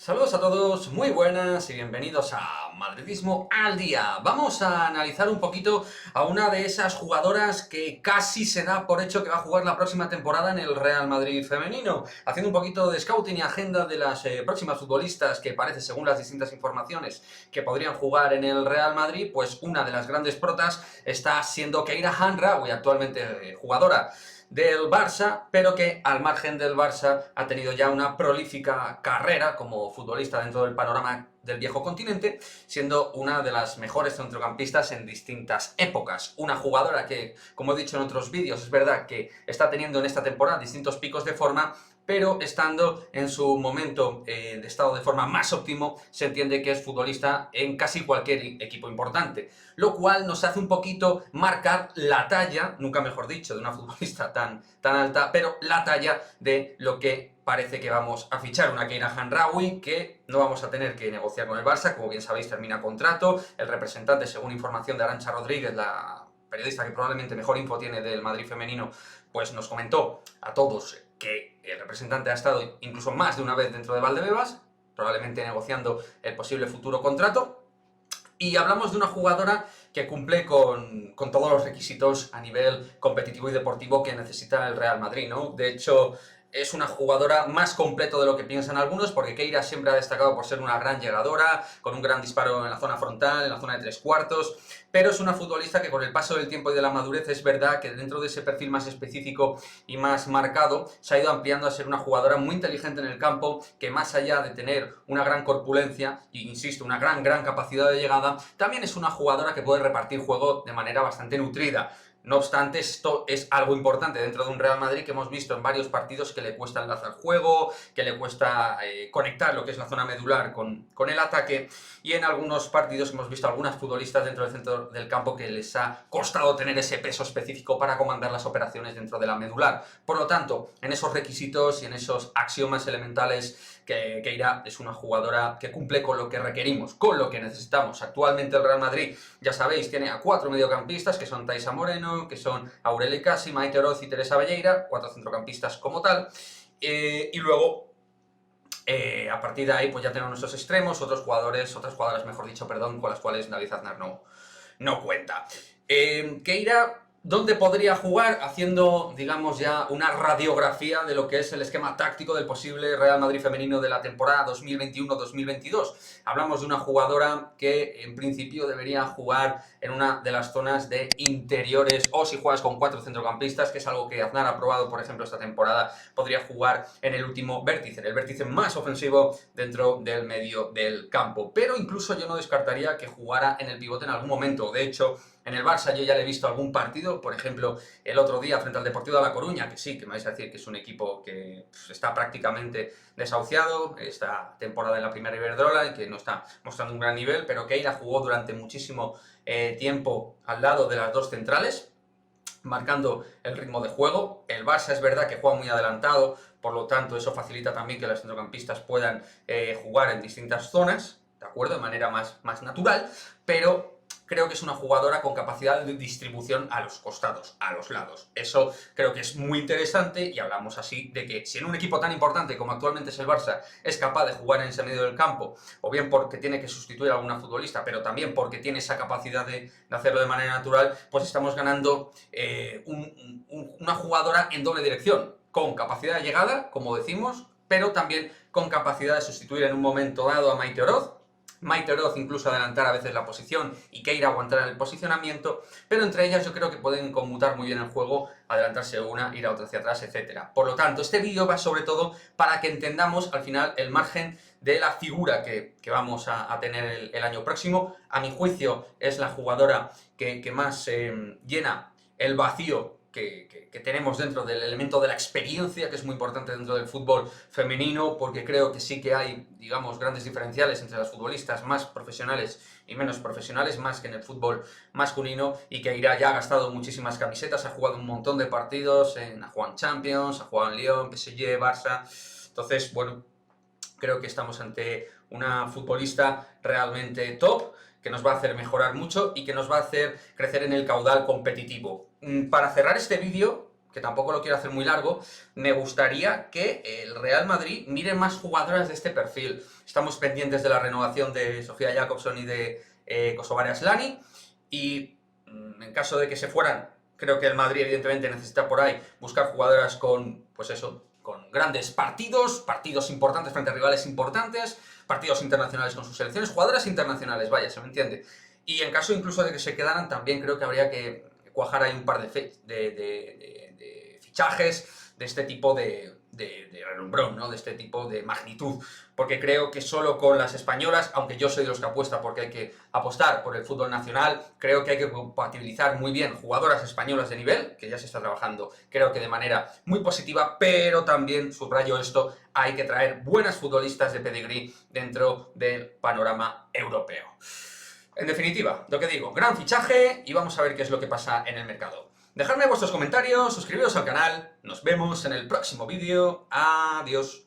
Saludos a todos, muy buenas y bienvenidos a Madridismo al Día. Vamos a analizar un poquito a una de esas jugadoras que casi se da por hecho que va a jugar la próxima temporada en el Real Madrid femenino. Haciendo un poquito de scouting y agenda de las próximas futbolistas que parece, según las distintas informaciones, que podrían jugar en el Real Madrid, pues una de las grandes protas está siendo Keira Hamraoui, actualmente jugadora del Barça, pero que al margen del Barça ha tenido ya una prolífica carrera como futbolista dentro del panorama del viejo continente, siendo una de las mejores centrocampistas en distintas épocas. Una jugadora que, como he dicho en otros vídeos, es verdad que está teniendo en esta temporada distintos picos de forma, pero estando en su momento de estado de forma más óptimo, se entiende que es futbolista en casi cualquier equipo importante. Lo cual nos hace un poquito marcar la talla, nunca mejor dicho, de una futbolista tan alta, pero la talla de lo que parece que vamos a fichar. Una Keira Hamraoui que no vamos a tener que negociar con el Barça, como bien sabéis termina contrato. El representante, según información de Arantxa Rodríguez, la periodista que probablemente mejor info tiene del Madrid femenino, pues nos comentó a todos que el representante ha estado incluso más de una vez dentro de Valdebebas, probablemente negociando el posible futuro contrato. Y hablamos de una jugadora que cumple con todos los requisitos a nivel competitivo y deportivo que necesita el Real Madrid, ¿no? De hecho, es una jugadora más completo de lo que piensan algunos, porque Keira siempre ha destacado por ser una gran llegadora, con un gran disparo en la zona frontal, en la zona de tres cuartos, pero es una futbolista que con el paso del tiempo y de la madurez es verdad que dentro de ese perfil más específico y más marcado se ha ido ampliando a ser una jugadora muy inteligente en el campo, que más allá de tener una gran corpulencia e insisto, una gran capacidad de llegada, también es una jugadora que puede repartir juego de manera bastante nutrida. No obstante, esto es algo importante dentro de un Real Madrid que hemos visto en varios partidos que le cuesta enlazar juego, que le cuesta conectar lo que es la zona medular con el ataque, y en algunos partidos hemos visto algunas futbolistas dentro del centro del campo que les ha costado tener ese peso específico para comandar las operaciones dentro de la medular. Por lo tanto, en esos requisitos y en esos axiomas elementales, que Keira es una jugadora que cumple con lo que requerimos, con lo que necesitamos. Actualmente el Real Madrid, ya sabéis, tiene a 4 mediocampistas, que son Taissa Moreno, que son Aureli Cassi, Maite Oroz y Teresa Valleira, 4 centrocampistas como tal, y luego a partir de ahí pues ya tenemos nuestros extremos, otras jugadoras mejor dicho, perdón, con las cuales David Aznar no cuenta. Keira, ¿dónde podría jugar? Haciendo, digamos, ya una radiografía de lo que es el esquema táctico del posible Real Madrid femenino de la temporada 2021-2022. Hablamos de una jugadora que en principio debería jugar en una de las zonas de interiores, o si juegas con 4 centrocampistas, que es algo que Aznar ha probado, por ejemplo, esta temporada, podría jugar en el último vértice, en el vértice más ofensivo dentro del medio del campo. Pero incluso yo no descartaría que jugara en el pivote en algún momento. De hecho, en el Barça yo ya le he visto algún partido, por ejemplo, el otro día frente al Deportivo de La Coruña, que sí, que me vais a decir que es un equipo que está prácticamente desahuciado esta temporada en la primera Iberdrola y que no está mostrando un gran nivel, pero Keira jugó durante muchísimo tiempo al lado de las dos centrales, marcando el ritmo de juego. El Barça es verdad que juega muy adelantado, por lo tanto eso facilita también que las centrocampistas puedan jugar en distintas zonas, ¿de acuerdo? De manera más natural, pero creo que es una jugadora con capacidad de distribución a los costados, a los lados. Eso creo que es muy interesante, y hablamos así de que si en un equipo tan importante como actualmente es el Barça es capaz de jugar en ese medio del campo, o bien porque tiene que sustituir a alguna futbolista, pero también porque tiene esa capacidad de hacerlo de manera natural, pues estamos ganando una jugadora en doble dirección, con capacidad de llegada, como decimos, pero también con capacidad de sustituir en un momento dado a Maite Oroz. Maite Oroz incluso adelantar a veces la posición y Keira aguantar el posicionamiento, pero entre ellas yo creo que pueden conmutar muy bien el juego, adelantarse una, ir a otra hacia atrás, etc. Por lo tanto, este vídeo va sobre todo para que entendamos al final el margen de la figura que vamos a tener el año próximo. A mi juicio es la jugadora que más llena el vacío que tenemos dentro del elemento de la experiencia, que es muy importante dentro del fútbol femenino, porque creo que sí que hay, digamos, grandes diferenciales entre las futbolistas más profesionales y menos profesionales, más que en el fútbol masculino, y que Keira ya ha gastado muchísimas camisetas, ha jugado un montón de partidos, ha jugado en Champions, ha jugado en Lyon, PSG, Barça. Entonces, bueno, creo que estamos ante una futbolista realmente top, que nos va a hacer mejorar mucho y que nos va a hacer crecer en el caudal competitivo. Para cerrar este vídeo, que tampoco lo quiero hacer muy largo, me gustaría que el Real Madrid mire más jugadoras de este perfil. Estamos pendientes de la renovación de Sofía Jakobsson y de Kosovare Asllani, y en caso de que se fueran, creo que el Madrid evidentemente necesita por ahí buscar jugadoras con, pues eso, con grandes partidos importantes frente a rivales importantes, partidos internacionales con sus selecciones, jugadoras internacionales, vaya, se me entiende. Y en caso incluso de que se quedaran, también creo que habría que cuajar ahí un par de fichajes de este tipo de relumbrón, ¿no? De este tipo de magnitud, porque creo que solo con las españolas, aunque yo soy de los que apuesta porque hay que apostar por el fútbol nacional, creo que hay que compatibilizar muy bien jugadoras españolas de nivel, que ya se está trabajando, creo que de manera muy positiva, pero también, subrayo esto, hay que traer buenas futbolistas de pedigrí dentro del panorama europeo. En definitiva, lo que digo, gran fichaje y vamos a ver qué es lo que pasa en el mercado. Dejadme vuestros comentarios, suscribiros al canal, nos vemos en el próximo vídeo, adiós.